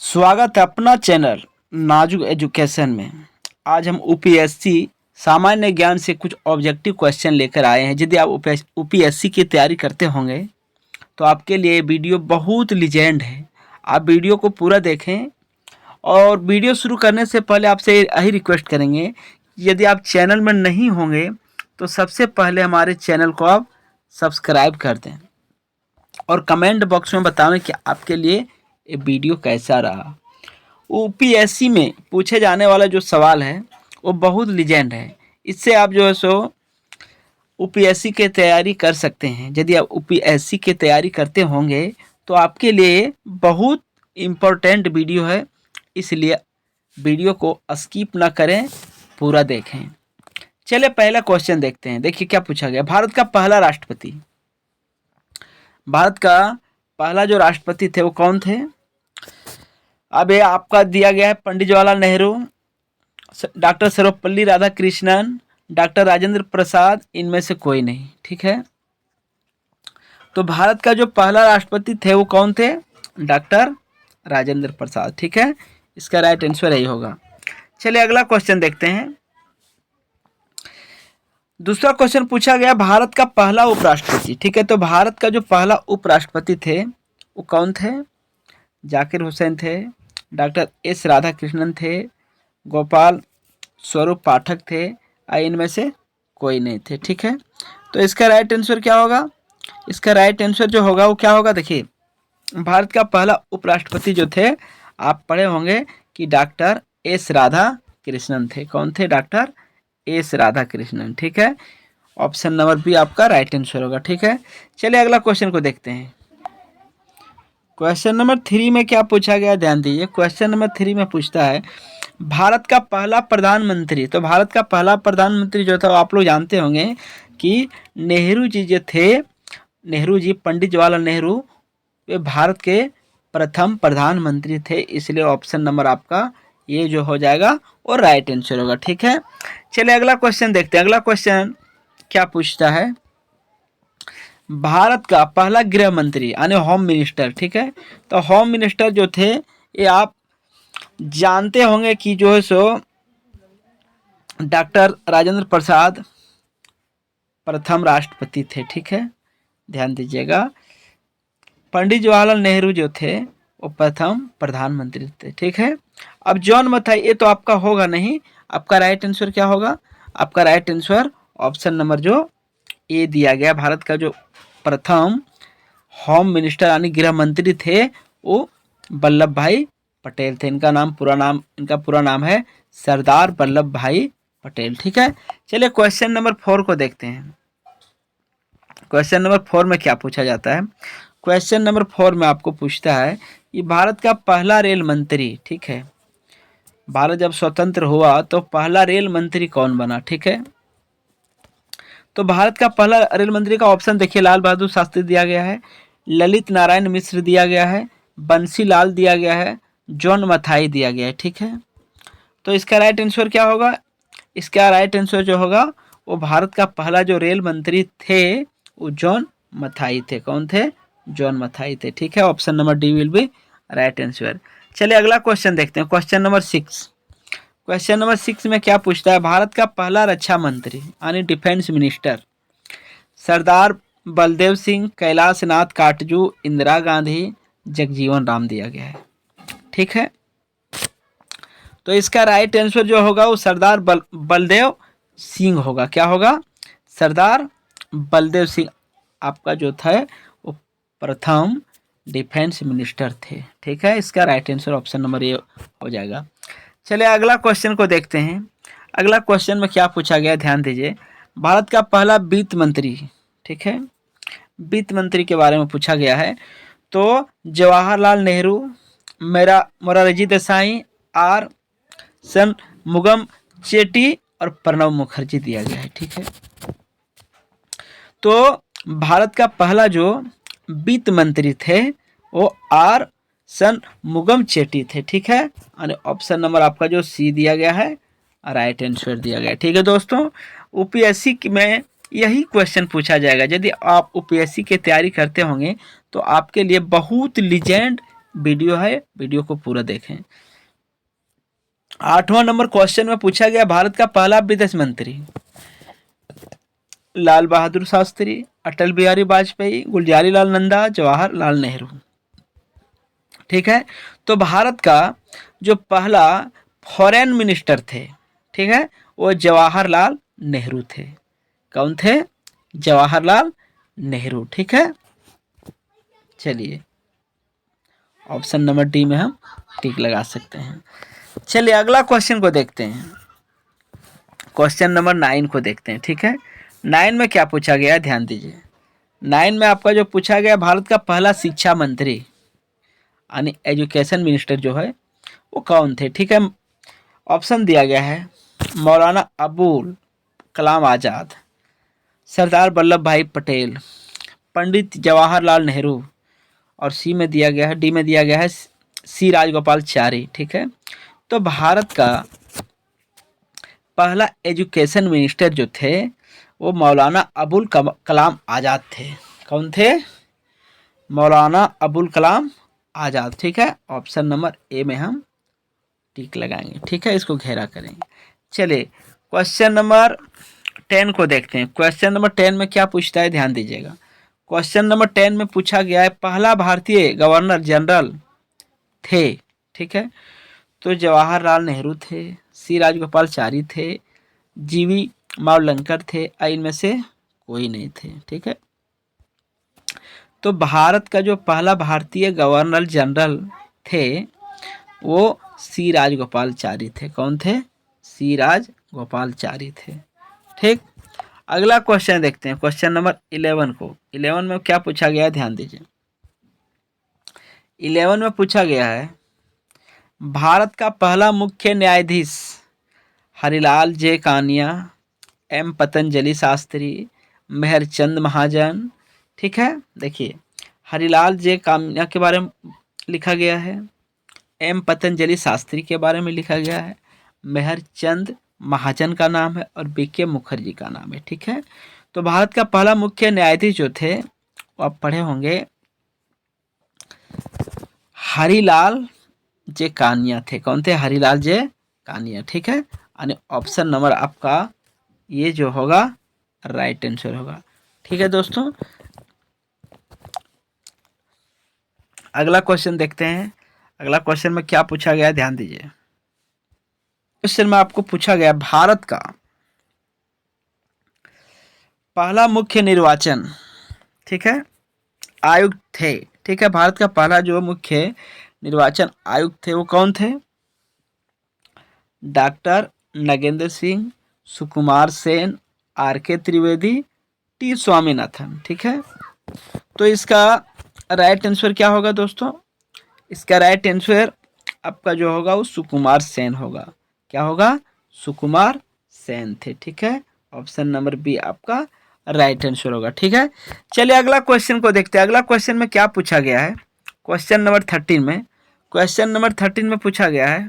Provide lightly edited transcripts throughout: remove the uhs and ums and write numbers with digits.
स्वागत है अपना चैनल नाजुक एजुकेशन में। आज हम यूपीएससी सामान्य ज्ञान से कुछ ऑब्जेक्टिव क्वेश्चन लेकर आए हैं। यदि आप यूपीएससी की तैयारी करते होंगे तो आपके लिए ये वीडियो बहुत लीजेंड है। आप वीडियो को पूरा देखें और वीडियो शुरू करने से पहले आपसे यही रिक्वेस्ट करेंगे, यदि आप चैनल में नहीं होंगे तो सबसे पहले हमारे चैनल को आप सब्सक्राइब कर दें और कमेंट बॉक्स में बताएं कि आपके लिए ये वीडियो कैसा रहा। यूपीएससी में पूछे जाने वाला जो सवाल है वो बहुत लीजेंड है। इससे आप जो है सो यूपीएससी की तैयारी कर सकते हैं। यदि आप यूपीएससी की तैयारी करते होंगे तो आपके लिए बहुत इम्पोर्टेंट वीडियो है, इसलिए वीडियो को स्किप ना करें, पूरा देखें। चलिए पहला क्वेश्चन देखते हैं। देखिए क्या पूछा गया। भारत का पहला राष्ट्रपति, भारत का पहला जो राष्ट्रपति थे वो कौन थे? अब ये आपका दिया गया है पंडित जवाहरलाल नेहरू, डॉक्टर सर्वपल्ली राधाकृष्णन, डॉक्टर राजेंद्र प्रसाद, इनमें से कोई नहीं। ठीक है, तो भारत का जो पहला राष्ट्रपति थे वो कौन थे? डॉक्टर राजेंद्र प्रसाद। ठीक है, इसका राइट आंसर यही होगा। चलिए अगला क्वेश्चन देखते हैं। दूसरा क्वेश्चन पूछा गया भारत का पहला उपराष्ट्रपति। ठीक है, तो भारत का जो पहला उपराष्ट्रपति थे वो कौन थे? जाकिर हुसैन थे, डॉक्टर एस राधाकृष्णन थे, गोपाल स्वरूप पाठक थे, इनमें से कोई नहीं थे। ठीक है, तो इसका राइट आंसर क्या होगा? इसका राइट आंसर जो होगा वो क्या होगा? देखिए, भारत का पहला उपराष्ट्रपति जो थे, आप पढ़े होंगे कि डॉक्टर एस राधाकृष्णन थे। कौन थे? Doctor S Radhakrishnan. ठीक है, ऑप्शन नंबर बी आपका राइट आंसर होगा। ठीक है, चलिए अगला क्वेश्चन को देखते हैं। क्वेश्चन नंबर 3 में क्या पूछा गया, ध्यान दीजिए। क्वेश्चन नंबर 3 में पूछता है भारत का पहला प्रधानमंत्री। तो भारत का पहला प्रधानमंत्री जो था, आप लोग जानते होंगे कि नेहरू जी जो थे, नेहरू जी, पंडित जवाहरलाल नेहरू, वे भारत के प्रथम प्रधानमंत्री थे। इसलिए ऑप्शन नंबर आपका ये जो हो जाएगा और राइट आंसर होगा। ठीक है, चलिए अगला क्वेश्चन देखते हैं। अगला क्वेश्चन क्या पूछता है? भारत का पहला गृह मंत्री यानी होम मिनिस्टर। ठीक है, तो होम मिनिस्टर जो थे ये आप जानते होंगे कि जो है सो डॉक्टर राजेंद्र प्रसाद प्रथम राष्ट्रपति थे। ठीक है, ध्यान दीजिएगा। पंडित जवाहरलाल नेहरू जो थे वो प्रथम प्रधानमंत्री थे। ठीक है, अब जॉन मथाई, ये तो आपका होगा नहीं। आपका राइट आंसर क्या होगा? आपका राइट आंसर ऑप्शन नंबर जो ए दिया गया। भारत का जो प्रथम होम मिनिस्टर यानी गृह मंत्री थे वो वल्लभ भाई पटेल थे। इनका पूरा नाम है सरदार वल्लभ भाई पटेल। ठीक है, चलिए क्वेश्चन नंबर 4 को देखते हैं। क्वेश्चन नंबर 4 में क्या पूछा जाता है? क्वेश्चन नंबर 4 में आपको पूछता है कि भारत का पहला रेल मंत्री। ठीक है, भारत जब स्वतंत्र हुआ तो पहला रेल मंत्री कौन बना? ठीक है, तो भारत का पहला रेल मंत्री का ऑप्शन देखिए, लाल बहादुर शास्त्री दिया गया है, ललित नारायण मिश्र दिया गया है, बंसी लाल दिया गया है, जॉन मथाई दिया गया है। ठीक है, तो इसका राइट आंसर क्या होगा? इसका राइट आंसर जो होगा वो भारत का पहला जो रेल मंत्री थे वो जॉन मथाई थे। कौन थे? जॉन मथाई थे। ठीक है, option number D will be right answer. चलिए अगला क्वेश्चन देखते हैं। Question number 6। क्वेश्चन नंबर 6 में क्या पूछता है? भारत का पहला रक्षा मंत्री यानी डिफेंस मिनिस्टर सरदार बलदेव सिंह, कैलाश नाथ काटजू, इंदिरा गांधी, जगजीवन राम दिया गया है। ठीक है, तो इसका राइट आंसर जो होगा वो सरदार बलदेव सिंह होगा। क्या होगा? सरदार बलदेव सिंह आपका जो था वो प्रथम डिफेंस मिनिस्टर थे। ठीक है, इसका right answer option number A हो जाएगा। चलिए अगला क्वेश्चन को देखते हैं। अगला क्वेश्चन में क्या पूछा गया, ध्यान दीजिए। भारत का पहला वित्त मंत्री। ठीक है, वित्त मंत्री के बारे में पूछा गया है। तो जवाहरलाल नेहरू, मोरारजी देसाई, आर शनमुगम चेट्टी और प्रणब मुखर्जी दिया गया है। ठीक है, तो भारत का पहला जो वित्त मंत्री थे वो आर शनमुगम चेट्टी थे। ठीक है, और ऑप्शन नंबर आपका जो सी दिया गया है राइट आंसर दिया गया है। ठीक है दोस्तों, यूपीएससी में यही क्वेश्चन पूछा जाएगा। यदि आप यूपीएससी की तैयारी करते होंगे तो आपके लिए बहुत लीजेंड वीडियो है, वीडियो को पूरा देखें। 8वां नंबर क्वेश्चन में पूछा गया भारत का पहला विदेश मंत्री, लाल बहादुर शास्त्री, अटल बिहारी वाजपेयी, गुलजारी लाल नंदा, जवाहरलाल नेहरू। ठीक है, तो भारत का जो पहला फॉरेन मिनिस्टर थे, ठीक है, वो जवाहरलाल नेहरू थे। कौन थे? जवाहरलाल नेहरू। ठीक है, चलिए ऑप्शन नंबर डी में हम टिक लगा सकते हैं। चलिए अगला क्वेश्चन को देखते हैं, क्वेश्चन नंबर 9 को देखते हैं। ठीक है, 9 में क्या पूछा गया है, ध्यान दीजिए। 9 में आपका जो पूछा गया, भारत का पहला शिक्षा मंत्री यानी एजुकेशन मिनिस्टर जो है वो कौन थे? ठीक है, ऑप्शन दिया गया है मौलाना अबुल कलाम आज़ाद, सरदार वल्लभ भाई पटेल, पंडित जवाहरलाल नेहरू, और सी में दिया गया है, डी में दिया गया है सी राजगोपालचारी। ठीक है, तो भारत का पहला एजुकेशन मिनिस्टर जो थे वो मौलाना अबुल कलाम आज़ाद थे। कौन थे? मौलाना अबुल कलाम आज़ाद। ठीक है, ऑप्शन नंबर ए में हम टिक लगाएंगे। ठीक है, इसको घेरा करेंगे। चलिए क्वेश्चन नंबर 10 को देखते हैं। क्वेश्चन नंबर 10 में क्या पूछता है, ध्यान दीजिएगा। क्वेश्चन नंबर 10 में पूछा गया है पहला भारतीय गवर्नर जनरल थे। ठीक है, तो जवाहरलाल नेहरू थे, सी राजगोपालचारी थे, जीवी मावलंकर थे, इनमें से कोई नहीं थे। ठीक है, तो भारत का जो पहला भारतीय गवर्नर जनरल थे वो सी राजगोपालचारी थे। कौन थे? सी राजगोपालचारी थे। ठीक, अगला क्वेश्चन देखते हैं, क्वेश्चन नंबर 11 को। 11 में क्या पूछा गया है, ध्यान दीजिए। 11 में पूछा गया है भारत का पहला मुख्य न्यायाधीश हरिलाल जे कानिया, एम पतंजलि शास्त्री, मेहरचंद महाजन। ठीक है, देखिए हरिलाल जे कानिया के बारे में लिखा गया है, एम पतंजलि शास्त्री के बारे में लिखा गया है, मेहरचंद महाजन का नाम है, और बीके मुखर्जी का नाम है। ठीक है, तो भारत का पहला मुख्य न्यायाधीश जो थे वो आप पढ़े होंगे हरिलाल जे कानिया थे। कौन थे? हरिलाल जे कानिया। ठीक है, यानी ऑप्शन नंबर आपका ये जो होगा राइट आंसर होगा। ठीक है दोस्तों, अगला क्वेश्चन देखते हैं। अगला क्वेश्चन में क्या पूछा गया है, ध्यान दीजिए। क्वेश्चन में आपको पूछा गया भारत का पहला मुख्य निर्वाचन, ठीक है, आयुक्त थे। ठीक है, भारत का पहला जो मुख्य निर्वाचन आयुक्त थे वो कौन थे? Doctor Nagendra Singh, Sukumar Sen, R K Trivedi, T Swaminathan. ठीक है, तो इसका राइट आंसर क्या होगा दोस्तों? इसका राइट आंसर आपका जो होगा वो सुकुमार सेन होगा। क्या होगा? सुकुमार सेन थे। ठीक है, ऑप्शन नंबर बी आपका राइट आंसर होगा। ठीक है, चलिए अगला क्वेश्चन को देखते हैं। अगला क्वेश्चन में क्या पूछा गया है, क्वेश्चन नंबर 13 में। क्वेश्चन नंबर 13 में पूछा गया है,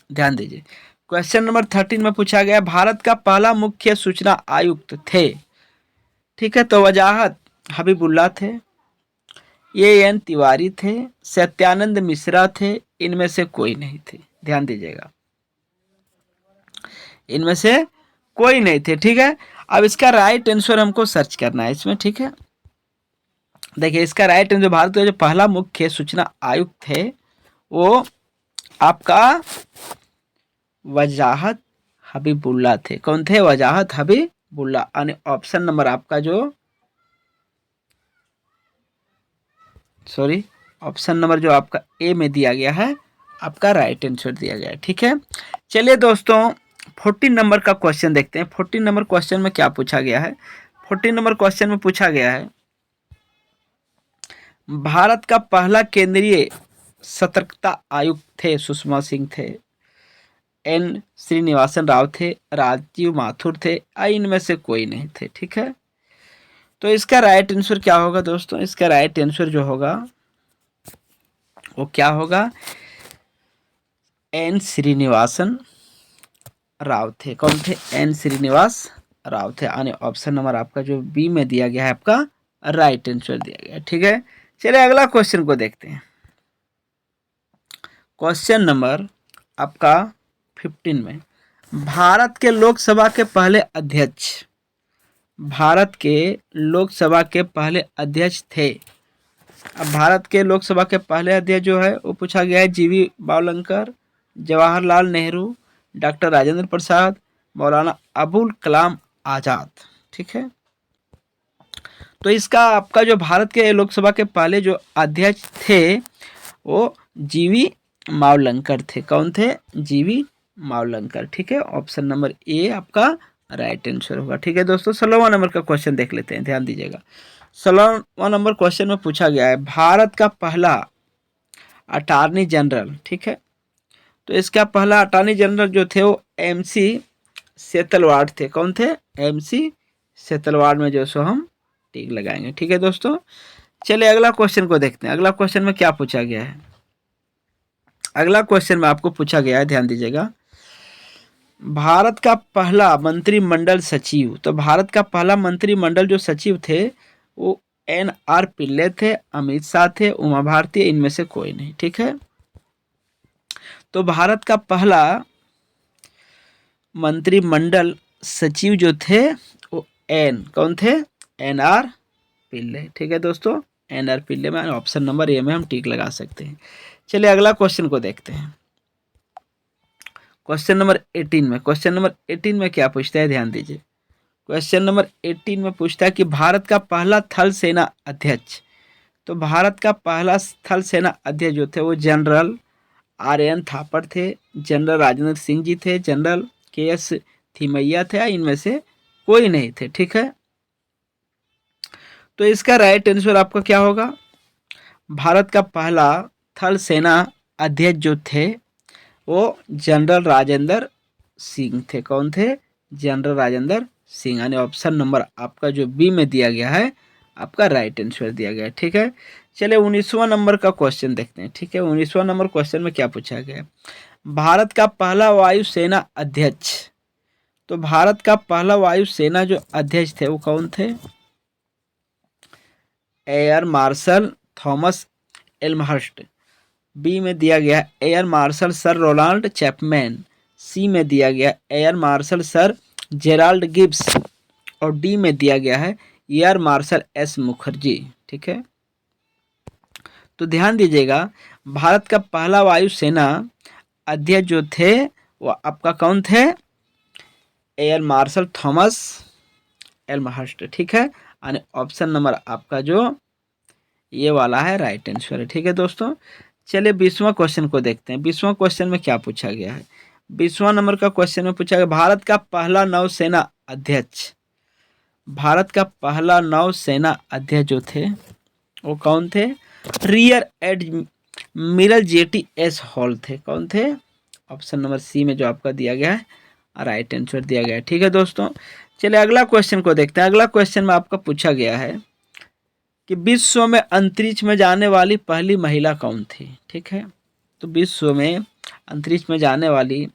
ध्यान दीजिए। क्वेश्चन नंबर 13 में पूछा गया भारत का पहला मुख्य सूचना आयुक्त थे। ठीक है, तो वजाहत हबीबुल्ला थे, एन तिवारी थे, सत्यानंद मिश्रा थे, इनमें से कोई नहीं थे। ध्यान दीजिएगा, इनमें से कोई नहीं थे। ठीक है, अब इसका राइट आंसर हमको सर्च करना है इसमें। ठीक है, देखिए इसका राइट आंसर भारत का जो पहला मुख्य सूचना आयुक्त थे वो आपका वजाहत हबीबुल्ला थे। कौन थे? वजाहत हबीबुल्ला। यानी ऑप्शन नंबर आपका जो ऑप्शन नंबर जो आपका ए में दिया गया है आपका राइट आंसर दिया गया है। ठीक है, चलिए दोस्तों 14 नंबर का क्वेश्चन देखते हैं। 14 नंबर क्वेश्चन में क्या पूछा गया है? 14 नंबर क्वेश्चन में पूछा गया है भारत का पहला केंद्रीय सतर्कता आयुक्त थे सुषमा सिंह थे, एन श्रीनिवासन राव थे, राजीव माथुर थे, इनमें से कोई नहीं थे। ठीक है, तो इसका राइट आंसर क्या होगा दोस्तों? इसका राइट आंसर जो होगा वो क्या होगा? एन श्रीनिवासन राव थे। कौन थे? एन श्रीनिवास राव थे। यानी ऑप्शन नंबर आपका जो बी में दिया गया है आपका राइट आंसर दिया गया है। ठीक है, चलिए अगला क्वेश्चन को देखते हैं। क्वेश्चन नंबर आपका 15 में, भारत के लोकसभा के पहले अध्यक्ष, भारत के लोकसभा के पहले अध्यक्ष थे। अब भारत के लोकसभा के पहले अध्यक्ष जो है वो पूछा गया है जीवी बावलंकर, जवाहरलाल नेहरू, डॉक्टर राजेंद्र प्रसाद, मौलाना अबुल कलाम आज़ाद। ठीक है, तो इसका आपका जो भारत के लोकसभा के पहले जो अध्यक्ष थे वो जीवी मावलंकर थे। कौन थे? जीवी मावलंकर। ठीक है, ऑप्शन नंबर ए आपका राइट आंसर होगा। ठीक है दोस्तों, 16वां नंबर का क्वेश्चन देख लेते हैं, ध्यान दीजिएगा। 16वां नंबर क्वेश्चन में पूछा गया है भारत का पहला अटॉर्नी जनरल। ठीक है, तो इसका पहला अटॉर्नी जनरल जो थे वो एमसी सेतलवाड थे। कौन थे? एमसी सेतलवाड में जो सो हम टिक लगाएंगे। ठीक है दोस्तों, चलिए अगला क्वेश्चन को देखते हैं। अगला क्वेश्चन में क्या पूछा गया है? अगला क्वेश्चन में आपको पूछा गया है, ध्यान दीजिएगा, भारत का पहला मंत्रिमंडल सचिव। तो भारत का पहला मंत्रिमंडल जो सचिव थे वो NR पिल्ले थे, अमित शाह थे, उमा भारती, इनमें से कोई नहीं। ठीक है, तो भारत का पहला मंत्रिमंडल सचिव जो थे वो कौन थे? NR पिल्ले। ठीक है दोस्तों, NR पिल्ले में ऑप्शन नंबर ए में हम टिक लगा सकते हैं। चलिए अगला क्वेश्चन को देखते हैं। क्वेश्चन नंबर 18 में, क्वेश्चन नंबर 18 में क्या पूछता है, ध्यान दीजिए। क्वेश्चन नंबर 18 में पूछता है कि भारत का पहला थल सेना अध्यक्ष। तो भारत का पहला थल सेना अध्यक्ष जो थे वो जनरल RN थापर थे, जनरल राजेंद्र सिंह जी थे, जनरल KS थिमैया थे, इनमें से कोई नहीं थे। ठीक है, तो इसका राइट आंसर आपका क्या होगा? भारत का पहला थल सेना अध्यक्ष जो थे वो जनरल राजेंद्र सिंह थे। कौन थे? जनरल राजेंद्र सिंह, यानी ऑप्शन नंबर आपका जो बी में दिया गया है आपका राइट आंसर दिया गया है। ठीक है, चलिए 19वां नंबर का क्वेश्चन देखते हैं। ठीक है, 19वां नंबर क्वेश्चन में क्या पूछा गया है? भारत का पहला वायुसेना अध्यक्ष। तो भारत का पहला वायुसेना जो अध्यक्ष थे वो कौन थे? Air marshal Thomas Elmhirst. B में दिया गया air marshal sir Ronald Chapman. C में दिया गया air marshal sir Gerald Gibbs. और डी में दिया गया है एयर मार्शल S मुखर्जी। ठीक है, तो ध्यान दीजिएगा, भारत का पहला वायुसेना अध्यक्ष जो थे वो आपका कौन थे? Air marshal Thomas Elmhirst. ठीक है, यानी ऑप्शन नंबर आपका जो ये वाला है राइट आंसर है। ठीक है दोस्तों, चलिए 20वां क्वेश्चन को देखते हैं। 20वां क्वेश्चन में क्या पूछा गया है? 20वां नंबर का क्वेश्चन में पूछा गया भारत का पहला नौसेना अध्यक्ष। भारत का पहला नौसेना अध्यक्ष जो थे वो कौन थे? रियर एडमिरल JTS हॉल थे। कौन थे? ऑप्शन नंबर सी में जो आपका दिया गया है राइट आंसर दिया गया है। ठीक है दोस्तों, चलिए अगला क्वेश्चन को देखते हैं। अगला क्वेश्चन में आपका पूछा गया है कि विश्व में अंतरिक्ष में जाने वाली पहली महिला कौन थी? ठीक है, तो विश्व में अंतरिक्ष में जाने वाली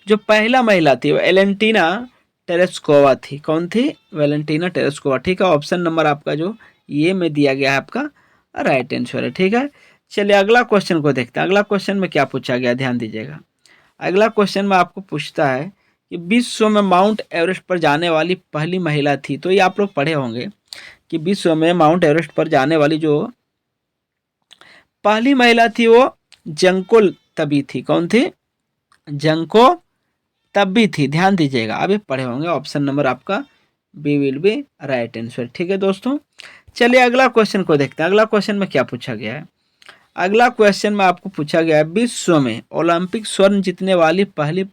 जो पहला महिला थी वो वेलेंटीना टेरेस्कोवा थी। कौन थी? Valentina Tereshkova. ठीक है, ऑप्शन नंबर आपका जो ये में दिया गया है आपका राइट आंसर है। ठीक है, चलिए अगला क्वेश्चन को देखते हैं। अगला क्वेश्चन में क्या पूछा गया, ध्यान दीजिएगा। अगला क्वेश्चन में आपको पूछता है कि विश्व में माउंट एवरेस्ट पर जाने वाली पहली महिला थी। तो ये आप लोग पढ़े होंगे कि विश्व में माउंट एवरेस्ट पर जाने वाली जो पहली महिला थी वो जंको तबी थी। कौन थी? जंको तबी थी। ध्यान दीजिएगा, अभी पढ़े होंगे, ऑप्शन नंबर आपका B will be right answer. ठीक है दोस्तों, चलिए अगला क्वेश्चन को देखते हैं। अगला क्वेश्चन में क्या पूछा गया है? अगला क्वेश्चन में आपको पूछा गया है विश्व में ओलंपिक स्वर्ण जीतने वाली पहली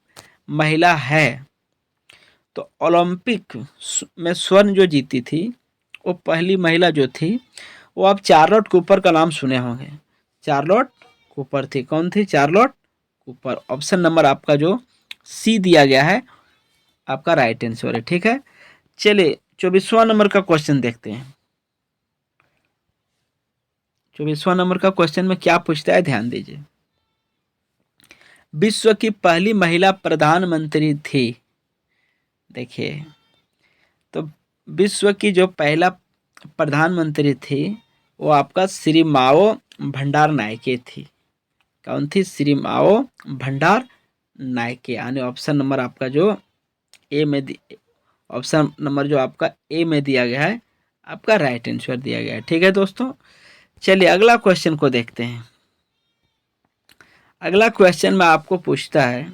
महिला है। तो ओलंपिक में स्वर्ण जो जीती थी वो पहली महिला जो थी वो आप चार्लोट कूपर का नाम सुने होंगे। चार्लोट कूपर थी। कौन थी? Charlotte Cooper. ऑप्शन नंबर आपका जो सी दिया गया है आपका राइट आंसर है। ठीक है, चलिए 24वां नंबर का क्वेश्चन देखते हैं। 24वां नंबर का क्वेश्चन में क्या पूछता है, ध्यान दीजिए। विश्व की पहली महिला प्रधानमंत्री थी। देखिए, तो विश्व की जो पहला प्रधानमंत्री थी वो आपका श्री माओ भंडार नायके थी। कौन थी? श्री माओ भंडार नायके। यानी ऑप्शन नंबर आपका जो ए में ऑप्शन नंबर जो आपका ए में दिया गया है आपका राइट आंसर दिया गया है। ठीक है दोस्तों, चलिए अगला क्वेश्चन को देखते हैं। अगला क्वेश्चन में आपको पूछता है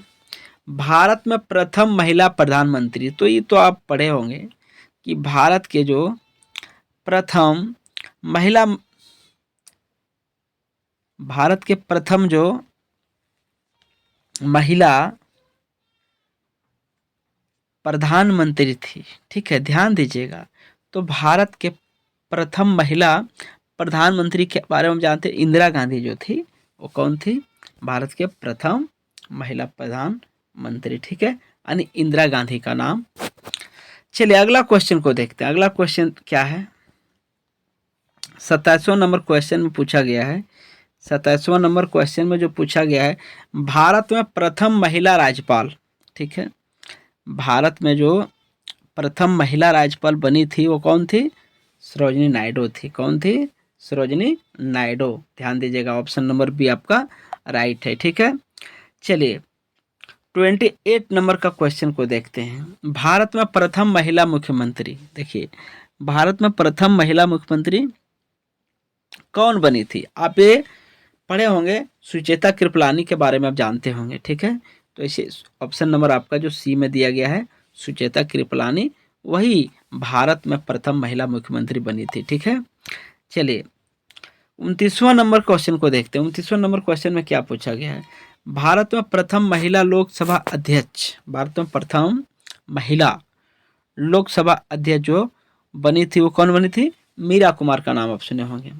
भारत में प्रथम महिला प्रधानमंत्री। तो ये तो आप पढ़े होंगे कि भारत के जो प्रथम महिला, भारत के प्रथम जो महिला प्रधानमंत्री थी, ठीक है, ध्यान दीजिएगा। तो भारत के प्रथम महिला प्रधानमंत्री के बारे में जानते हैं, इंदिरा गांधी जो थी वो कौन थी? भारत के प्रथम महिला प्रधानमंत्री, ठीक है, यानी इंदिरा गांधी का नाम। चलिए अगला क्वेश्चन को देखते हैं। अगला क्वेश्चन क्या है? 27वां नंबर क्वेश्चन में पूछा गया है। 27वां नंबर क्वेश्चन में जो पूछा गया है भारत में प्रथम महिला राज्यपाल, ठीक है, भारत में जो प्रथम महिला राज्यपाल बनी थी वो कौन थी? सरोजिनी नायडू थी। कौन थी? सरोजिनी नायडू। ध्यान दीजिएगा, ऑप्शन नंबर बी आपका राइट है। ठीक है, चलिए 28 नंबर का क्वेश्चन को देखते हैं। भारत में प्रथम महिला मुख्यमंत्री, देखिए भारत में प्रथम महिला मुख्यमंत्री कौन बनी थी? आप ये पढ़े होंगे, सुचेता कृपलानी के बारे में आप जानते होंगे। ठीक है, तो इसे ऑप्शन नंबर आपका जो सी में दिया गया है सुचेता कृपलानी, वही भारत में प्रथम महिला मुख्यमंत्री बनी थी। ठीक है, चलिए 29वां नंबर क्वेश्चन को देखते हैं। 29वां नंबर क्वेश्चन में क्या पूछा गया है? भारत में प्रथम महिला लोकसभा अध्यक्ष, भारत में प्रथम महिला लोकसभा अध्यक्ष जो बनी थी वो कौन बनी थी? मीरा कुमार का नाम आप सुने होंगे।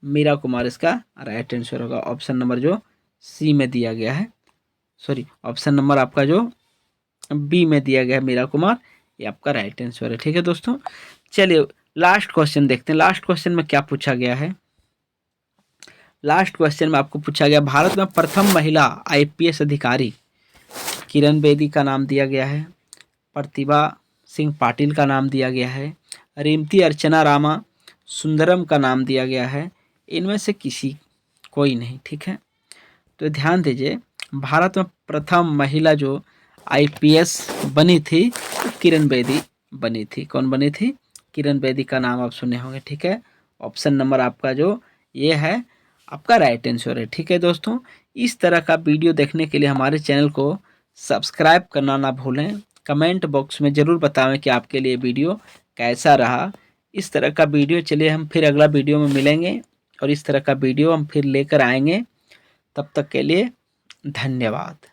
मीरा कुमार इसका राइट आंसर होगा। ऑप्शन नंबर जो सी में दिया गया है, सॉरी ऑप्शन नंबर आपका जो बी में दिया गया है मीरा कुमार, ये आपका राइट आंसर है। ठीक है दोस्तों, चलिए लास्ट क्वेश्चन देखते हैं। लास्ट क्वेश्चन में क्या पूछा गया है? लास्ट क्वेश्चन में आपको पूछा गया भारत में प्रथम महिला आईपीएस अधिकारी, किरण बेदी का नाम दिया गया है, प्रतिभा सिंह पाटिल का नाम दिया गया है, रीमती अर्चना रामा सुंदरम का नाम दिया गया है, इनमें से किसी कोई नहीं। ठीक है, तो ध्यान दीजिए भारत में प्रथम महिला जो आईपीएस बनी थी वो किरण बेदी बनी थी। कौन बनी थी? किरण बेदी का नाम आप सुने होंगे। ठीक है, ऑप्शन नंबर आपका जो ये है आपका राइट आंसर है। ठीक है दोस्तों, इस तरह का वीडियो देखने के लिए हमारे चैनल को सब्सक्राइब करना ना भूलें। कमेंट बॉक्स में ज़रूर बतावें कि आपके लिए वीडियो कैसा रहा। इस तरह का वीडियो, चलिए हम फिर अगला वीडियो में मिलेंगे और इस तरह का वीडियो हम फिर लेकर आएंगे। तब तक के लिए धन्यवाद।